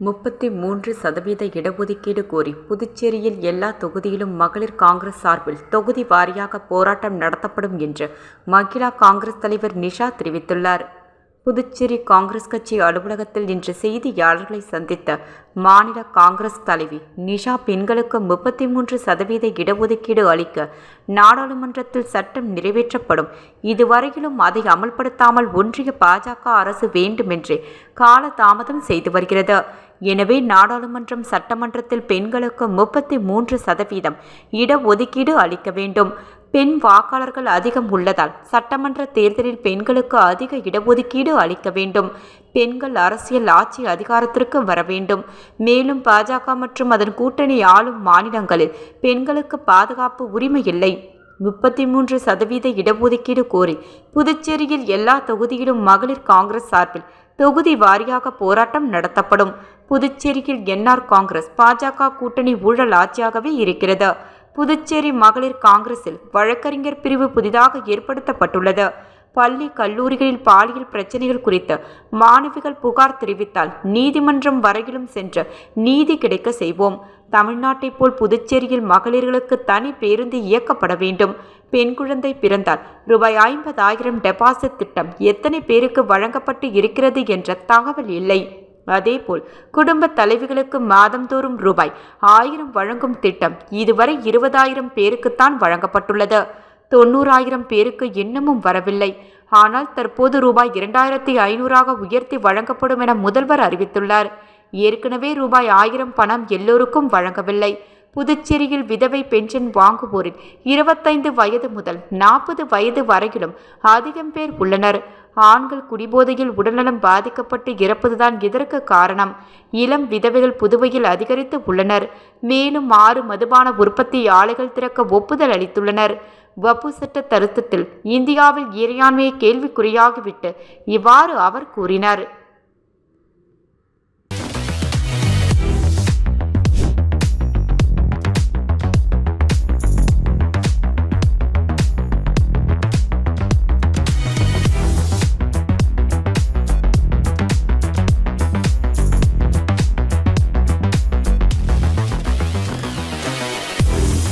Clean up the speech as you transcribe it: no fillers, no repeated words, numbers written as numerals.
33% இடஒதுக்கீடு கோரி புதுச்சேரியில் எல்லா தொகுதியிலும் மகளிர் காங்கிரஸ் சார்பில் தொகுதி வாரியாக போராட்டம் நடத்தப்படும் என்று மகிளா காங்கிரஸ் தலைவர் நிஷா தெரிவித்துள்ளார். புதுச்சேரி காங்கிரஸ் கட்சி அலுவலகத்தில் இன்று செய்தியாளர்களை சந்தித்த மாநில காங்கிரஸ் தலைவி நிஷா, பெண்களுக்கு 33% இடஒதுக்கீடு அளிக்க நாடாளுமன்றத்தில் சட்டம் நிறைவேற்றப்படும், இதுவரையிலும் அதை அமல்படுத்தாமல் ஒன்றிய பாஜக அரசு வேண்டுமென்றே காலதாமதம் செய்து வருகிறது. எனவே நாடாளுமன்றம் சட்டமன்றத்தில் பெண்களுக்கு 33% இடஒதுக்கீடு அளிக்க வேண்டும். பெண் வாக்காளர்கள் அதிகம் உள்ளதால் சட்டமன்ற தேர்தலில் பெண்களுக்கு அதிக இடஒதுக்கீடு அளிக்க வேண்டும். பெண்கள் அரசியல் ஆட்சி அதிகாரத்திற்கு வர வேண்டும். மேலும் பாஜக மற்றும் அதன் கூட்டணி ஆளும் மாநிலங்களில் பெண்களுக்கு பாதுகாப்பு உரிமை இல்லை. 33% இடஒதுக்கீடு கோரி புதுச்சேரியில் எல்லா தொகுதியிலும் மகளிர் காங்கிரஸ் சார்பில் தொகுதி வாரியாக போராட்டம் நடத்தப்படும். புதுச்சேரியில் என்ஆர் காங்கிரஸ் பாஜக கூட்டணி ஊழல் ஆட்சியாகவே இருக்கிறது. புதுச்சேரி மகளிர் காங்கிரஸில் வழக்கறிஞர் பிரிவு புதிதாக ஏற்படுத்தப்பட்டுள்ளது. பள்ளி கல்லூரிகளில் பாலியல் பிரச்சனைகள் குறித்து மாணவிகள் புகார் தெரிவித்தால் நீதிமன்றம் வரையிலும் சென்று நீதி கிடைக்க செய்வோம். தமிழ்நாட்டை போல் புதுச்சேரியில் மகளிர்களுக்கு தனி பேருந்து இயக்கப்பட வேண்டும். பெண் குழந்தை பிறந்தால் ₹50,000 டெபாசிட் திட்டம் எத்தனை பேருக்கு வழங்கப்பட்டு இருக்கிறது என்ற தகவல் இல்லை. அதேபோல் குடும்ப தலைவிகளுக்கு மாதந்தோறும் ₹1000 வழங்கும் திட்டம் இதுவரை 20,000 பேருக்குத்தான் வழங்கப்பட்டுள்ளது. 90,000 பேருக்கு இன்னமும் வரவில்லை. ஆனால் தற்போது ₹2,500 உயர்த்தி வழங்கப்படும் என முதல்வர் அறிவித்துள்ளார். ஏற்கனவே ₹1000 பணம் எல்லோருக்கும் வழங்கவில்லை. புதுச்சேரியில் விதவை பென்ஷன் வாங்குவோரில் 25 வயது முதல் 40 வயது வரையிலும் அதிகம் பேர் உள்ளனர். ஆண்கள் குடிபோதையில் உடல்நலம் பாதிக்கப்பட்டு இறப்பதுதான் இதற்கு காரணம். இளம் விதவைகள் புதுவையில் அதிகரித்து உள்ளனர். மேலும் 6 மதுபான உற்பத்தி ஆலைகள் திறக்க ஒப்புதல் அளித்துள்ளனர். வப்பு சட்ட திருத்தத்தில் இந்தியாவில் இறையாண்மையை கேள்விக்குறியாகிவிட்டு இவ்வாறு அவர் கூறினார்.